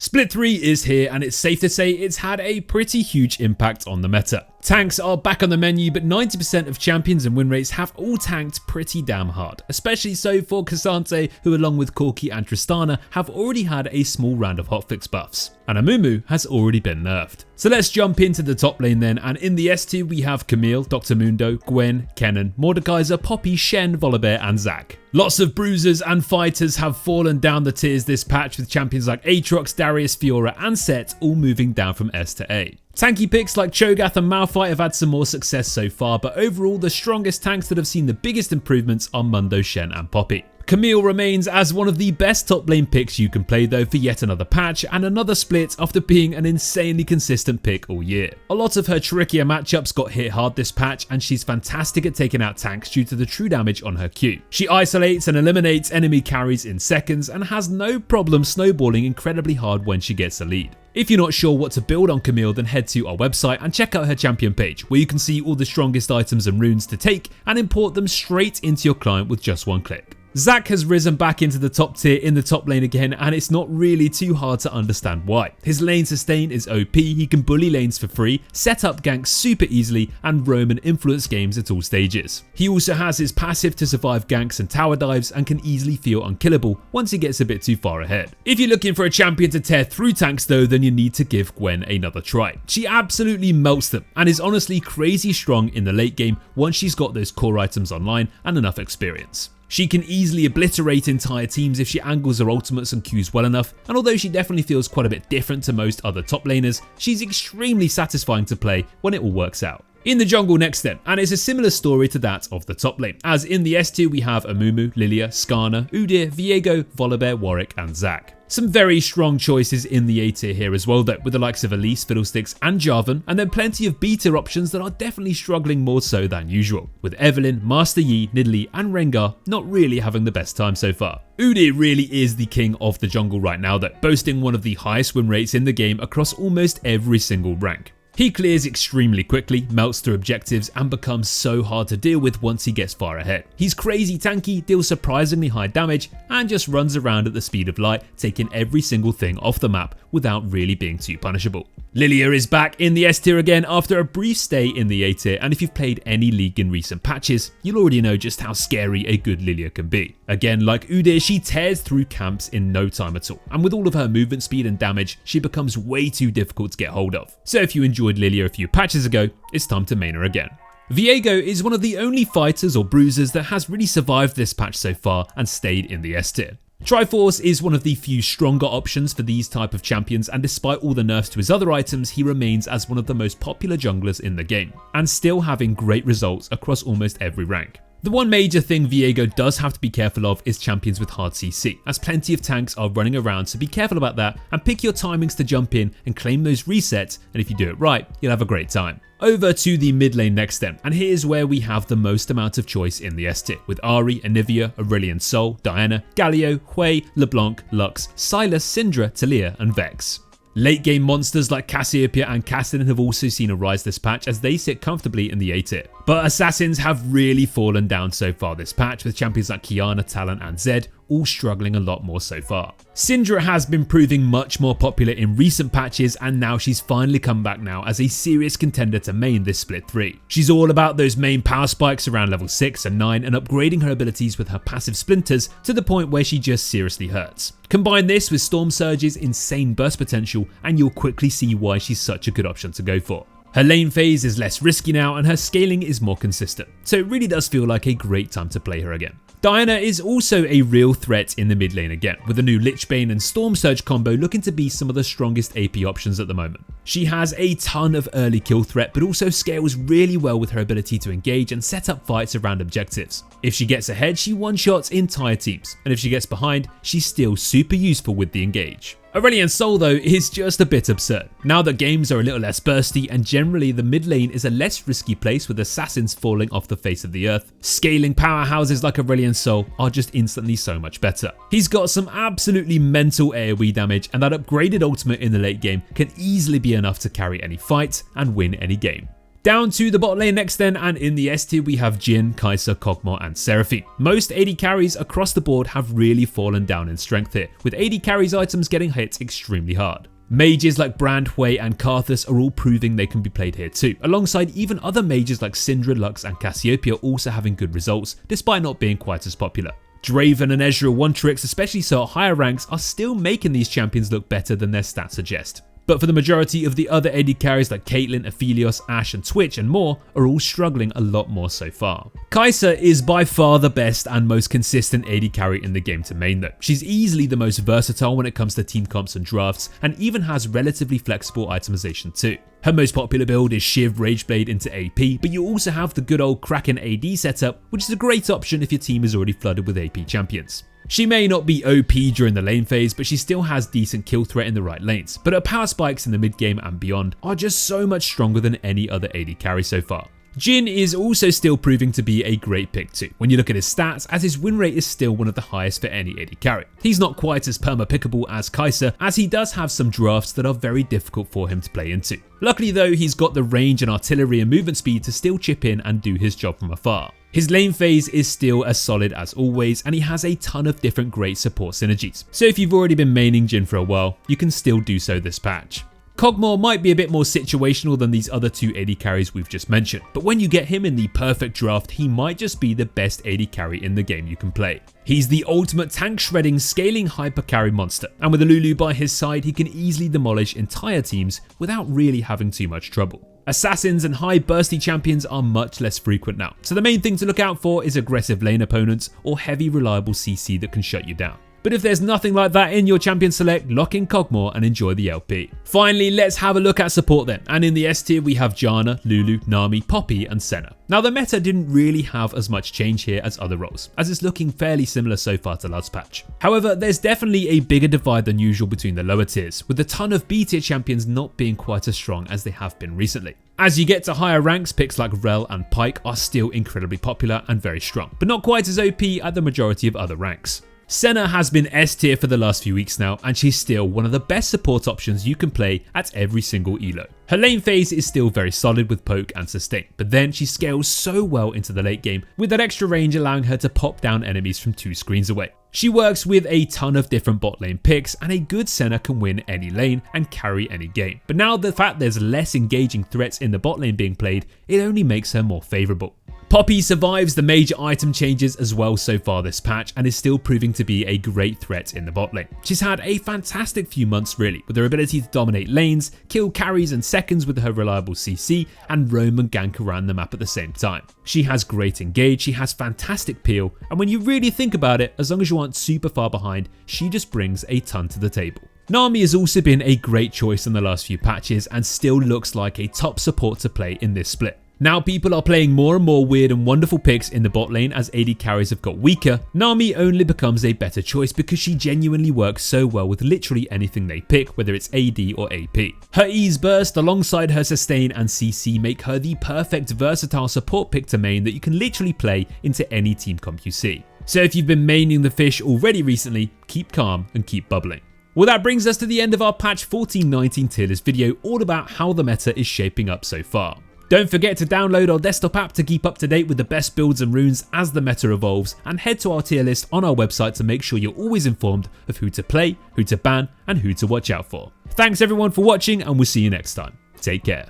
Split 3 is here, and it's safe to say it's had a pretty huge impact on the meta. Tanks are back on the menu, but 90% of champions and win rates have all tanked pretty damn hard, especially so for Cassante, who along with Corki and Tristana have already had a small round of hotfix buffs, and Amumu has already been nerfed. So let's jump into the top lane then, and in the S2 we have Camille, Dr. Mundo, Gwen, Kennen, Mordekaiser, Poppy, Shen, Volibear and Zac. Lots of bruisers and fighters have fallen down the tiers this patch, with champions like Aatrox, Darius, Fiora and Set all moving down from S to A. Tanky picks like Cho'Gath and Malphite have had some more success so far, but overall the strongest tanks that have seen the biggest improvements are Mundo, Shen and Poppy. Camille remains as one of the best top lane picks you can play though for yet another patch and another split after being an insanely consistent pick all year. A lot of her trickier matchups got hit hard this patch, and she's fantastic at taking out tanks due to the true damage on her Q. She isolates and eliminates enemy carries in seconds and has no problem snowballing incredibly hard when she gets a lead. If you're not sure what to build on Camille, then head to our website and check out her champion page, where you can see all the strongest items and runes to take and import them straight into your client with just one click. Zac has risen back into the top tier in the top lane again, and it's not really too hard to understand why. His lane sustain is OP, he can bully lanes for free, set up ganks super easily, and roam and influence games at all stages. He also has his passive to survive ganks and tower dives, and can easily feel unkillable once he gets a bit too far ahead. If you're looking for a champion to tear through tanks though, then you need to give Gwen another try. She absolutely melts them, and is honestly crazy strong in the late game once she's got those core items online and enough experience. She can easily obliterate entire teams if she angles her ultimates and Qs well enough, and although she definitely feels quite a bit different to most other top laners, she's extremely satisfying to play when it all works out. In the jungle next then, and it's a similar story to that of the top lane, as in the S2 we have Amumu, Lilia, Skarner, Udyr, Viego, Volibear, Warwick and Zac. Some very strong choices in the A tier here as well though, with the likes of Elise, Fiddlesticks and Jarvan, and then plenty of B tier options that are definitely struggling more so than usual, with Evelynn, Master Yi, Nidalee and Rengar not really having the best time so far. Udyr really is the king of the jungle right now though, boasting one of the highest win rates in the game across almost every single rank. He clears extremely quickly, melts through objectives and becomes so hard to deal with once he gets far ahead. He's crazy tanky, deals surprisingly high damage and just runs around at the speed of light, taking every single thing off the map without really being too punishable. Lilia is back in the S tier again after a brief stay in the A tier, and if you've played any league in recent patches, you'll already know just how scary a good Lilia can be. Again, like Udyr, she tears through camps in no time at all, and with all of her movement speed and damage, she becomes way too difficult to get hold of. So if you enjoyed Lilia a few patches ago, it's time to main her again. Viego is one of the only fighters or bruisers that has really survived this patch so far and stayed in the S tier. Triforce is one of the few stronger options for these type of champions, and despite all the nerfs to his other items, he remains as one of the most popular junglers in the game, and still having great results across almost every rank. The one major thing Viego does have to be careful of is champions with hard CC, as plenty of tanks are running around, so be careful about that and pick your timings to jump in and claim those resets, and if you do it right, you'll have a great time. Over to the mid lane next then, and here's where we have the most amount of choice in the S tier, with Ahri, Anivia, Aurelion Sol, Diana, Galio, Hui, LeBlanc, Lux, Sylas, Syndra, Talia and Vex. Late game monsters like Cassiopeia and Kassadin have also seen a rise this patch, as they sit comfortably in the A tier. But assassins have really fallen down so far this patch, with champions like Kiana, Talon and Zed all struggling a lot more so far. Syndra has been proving much more popular in recent patches, and now she's finally come back now as a serious contender to main this split 3. She's all about those main power spikes around level 6 and 9 and upgrading her abilities with her passive splinters to the point where she just seriously hurts. Combine this with Storm Surge's insane burst potential and you'll quickly see why she's such a good option to go for. Her lane phase is less risky now and her scaling is more consistent, so it really does feel like a great time to play her again. Diana is also a real threat in the mid lane again, with the new Lichbane and Storm Surge combo looking to be some of the strongest AP options at the moment. She has a ton of early kill threat, but also scales really well with her ability to engage and set up fights around objectives. If she gets ahead, she one-shots entire teams, and if she gets behind, she's still super useful with the engage. Aurelion Sol though is just a bit absurd. Now that games are a little less bursty and generally the mid lane is a less risky place with assassins falling off the face of the earth, scaling powerhouses like Aurelion Sol are just instantly so much better. He's got some absolutely mental AoE damage, and that upgraded ultimate in the late game can easily be enough to carry any fight and win any game. Down to the bot lane next then, and in the S tier we have Jhin, Kai'Sa, Kog'Maw and Seraphine. Most AD carries across the board have really fallen down in strength here, with AD carries items getting hit extremely hard. Mages like Brand, Hui and Karthus are all proving they can be played here too, alongside even other mages like Syndra, Lux and Cassiopeia also having good results, despite not being quite as popular. Draven and Ezreal one-tricks, especially so at higher ranks, are still making these champions look better than their stats suggest. But for the majority of the other AD carries like Caitlyn, Aphelios, Ashe and Twitch and more are all struggling a lot more so far. Kai'Sa is by far the best and most consistent AD carry in the game to main though. She's easily the most versatile when it comes to team comps and drafts, and even has relatively flexible itemization too. Her most popular build is Shiv Rageblade into AP, but you also have the good old Kraken AD setup, which is a great option if your team is already flooded with AP champions. She may not be OP during the lane phase, but she still has decent kill threat in the right lanes, but her power spikes in the mid game and beyond are just so much stronger than any other AD carry so far. Jhin is also still proving to be a great pick too, when you look at his stats, as his win rate is still one of the highest for any AD carry. He's not quite as perma-pickable as Kai'Sa, as he does have some drafts that are very difficult for him to play into. Luckily though, he's got the range and artillery and movement speed to still chip in and do his job from afar. His lane phase is still as solid as always, and he has a ton of different great support synergies. So if you've already been maining Jhin for a while, you can still do so this patch. Kog'Maw might be a bit more situational than these other two AD carries we've just mentioned, but when you get him in the perfect draft, he might just be the best AD carry in the game you can play. He's the ultimate tank shredding, scaling hyper carry monster, and with a Lulu by his side, he can easily demolish entire teams without really having too much trouble. Assassins and high bursty champions are much less frequent now, so the main thing to look out for is aggressive lane opponents or heavy reliable CC that can shut you down. But if there's nothing like that in your champion select, lock in Kog'Maw and enjoy the LP. Finally, let's have a look at support then, and in the S tier we have Janna, Lulu, Nami, Poppy and Senna. Now the meta didn't really have as much change here as other roles, as it's looking fairly similar so far to last patch. However, there's definitely a bigger divide than usual between the lower tiers, with a ton of B tier champions not being quite as strong as they have been recently. As you get to higher ranks, picks like Rel and Pyke are still incredibly popular and very strong, but not quite as OP at the majority of other ranks. Senna has been S tier for the last few weeks now, and she's still one of the best support options you can play at every single elo. Her lane phase is still very solid with poke and sustain, but then she scales so well into the late game, with that extra range allowing her to pop down enemies from 2 screens away. She works with a ton of different bot lane picks, and a good Senna can win any lane and carry any game. But now the fact there's less engaging threats in the bot lane being played, it only makes her more favourable. Poppy survives the major item changes as well so far this patch, and is still proving to be a great threat in the bot lane. She's had a fantastic few months really, with her ability to dominate lanes, kill carries in seconds with her reliable CC, and roam and gank around the map at the same time. She has great engage, she has fantastic peel, and when you really think about it, as long as you aren't super far behind, she just brings a ton to the table. Nami has also been a great choice in the last few patches, and still looks like a top support to play in this split. Now people are playing more and more weird and wonderful picks in the bot lane as AD carries have got weaker. Nami only becomes a better choice because she genuinely works so well with literally anything they pick, whether it's AD or AP. Her ease burst alongside her sustain and CC make her the perfect versatile support pick to main that you can literally play into any team comp you see. So if you've been maining the fish already recently, keep calm and keep bubbling. Well, that brings us to the end of our patch 1419 tier list video, all about how the meta is shaping up so far. Don't forget to download our desktop app to keep up to date with the best builds and runes as the meta evolves, and head to our tier list on our website to make sure you're always informed of who to play, who to ban, and who to watch out for. Thanks everyone for watching, and we'll see you next time. Take care.